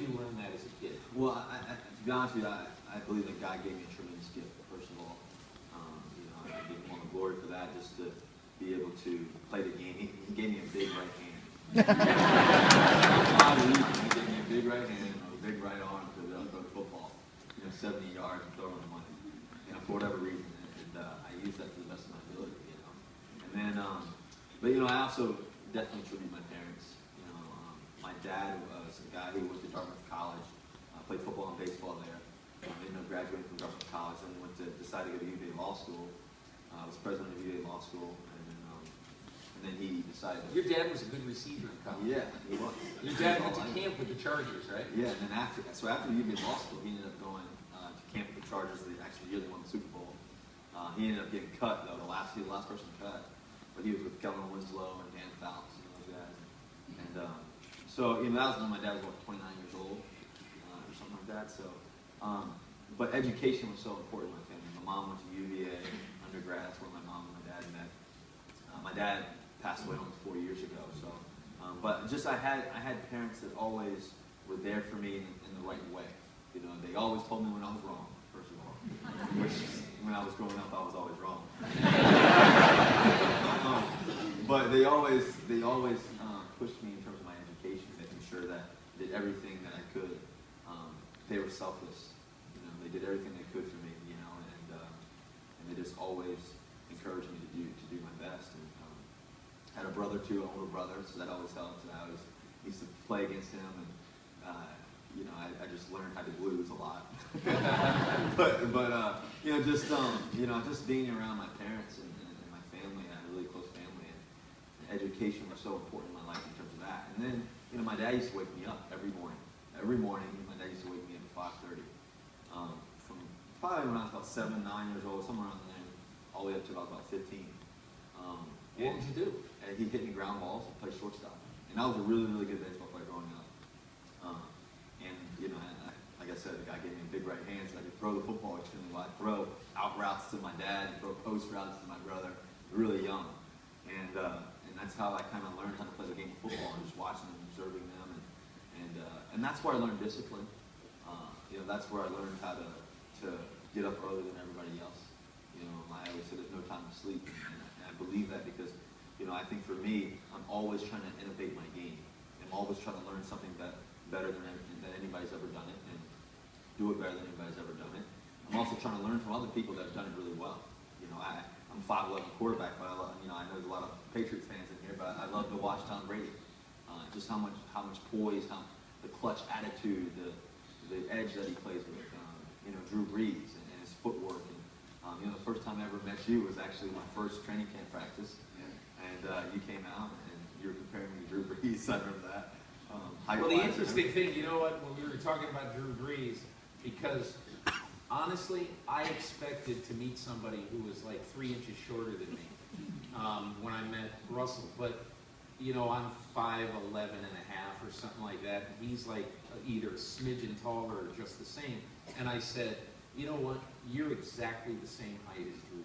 you learn that as a kid? Well, to be honest with you, I believe that God gave me a tremendous gift, first of all. You know, I give him all the glory for that, just to be able to play the game. He gave me a big right hand. He gave me a big right hand and a big right arm to throw the football, 70 yards and throw on the money, for whatever reason. And I use that to the best of my ability, And then, but I also definitely tribute my parents. My dad was a guy who went to Dartmouth College, played football and baseball there. Ended up graduating from Dartmouth College, and decided to go to UVA Law School. Was president of UVA Law School, and then he decided. Your dad was a good receiver in college. Yeah, he was. Your dad went to camp with the Chargers, right? Yeah, and then after UVA Law School, he ended up going to camp with the Chargers. They actually yearly won the Super Bowl. He ended up getting cut though, the last person cut. But he was with Kellen Winslow and Dan Fouts and those guys. And so that was when my dad was 29 years old or something like that. So, but education was so important in my family. My mom went to UVA undergrad. That's where my mom and my dad met. My dad passed away almost 4 years ago. So, but just I had parents that always were there for me in the right way. They always told me when I was wrong. First of all, which when I was growing up, I was always wrong. But they always pushed me in terms of my education, making sure that I did everything that I could. They were selfless. They did everything they could for me. And they just always encouraged me to do my best. And had a brother too, an older brother, so that always helped. And I used to play against him, and I just learned how to blues a lot. Just being around my parents and my family, I had a really close family, and education was so important in my life in terms of that. And then, my dad used to wake me up every morning. Every morning, my dad used to wake me up at 5:30. From probably when I was about 7, 9 years old, somewhere around there, all the way up to about 15. What would you do? And he'd hit me ground balls and play shortstop. And I was a really, really good baseball player growing up. Like I said, the guy gave me a big right hand, so I could throw the football extremely well. I'd throw out routes to my dad, and throw post routes to my brother, really young. And that's how I kind of learned how to play the game of football, and just watching them, observing them. And that's where I learned discipline. That's where I learned how to get up earlier than everybody else. I always say there's no time to sleep. And I believe that because, I think for me, I'm always trying to innovate my game. I'm always trying to learn something better than anybody's ever done it, and do it better than anybody's ever done it. I'm also trying to learn from other people that have done it really well. I'm 5'11" quarterback, but I know there's a lot of Patriots fans in here, but I love to watch Tom Brady. Just how much poise, the clutch attitude, the edge that he plays with. Drew Brees and his footwork. And the first time I ever met you was actually my first training camp practice, and you came out and you were comparing me to Drew Brees. I remember that. Well, the interesting thing, when we were talking about Drew Brees, because honestly, I expected to meet somebody who was like 3 inches shorter than me when I met Russell. But, I'm 5'11" and a half or something like that. And he's like either a smidgen taller or just the same. And I said, you know what? You're exactly the same height as Drew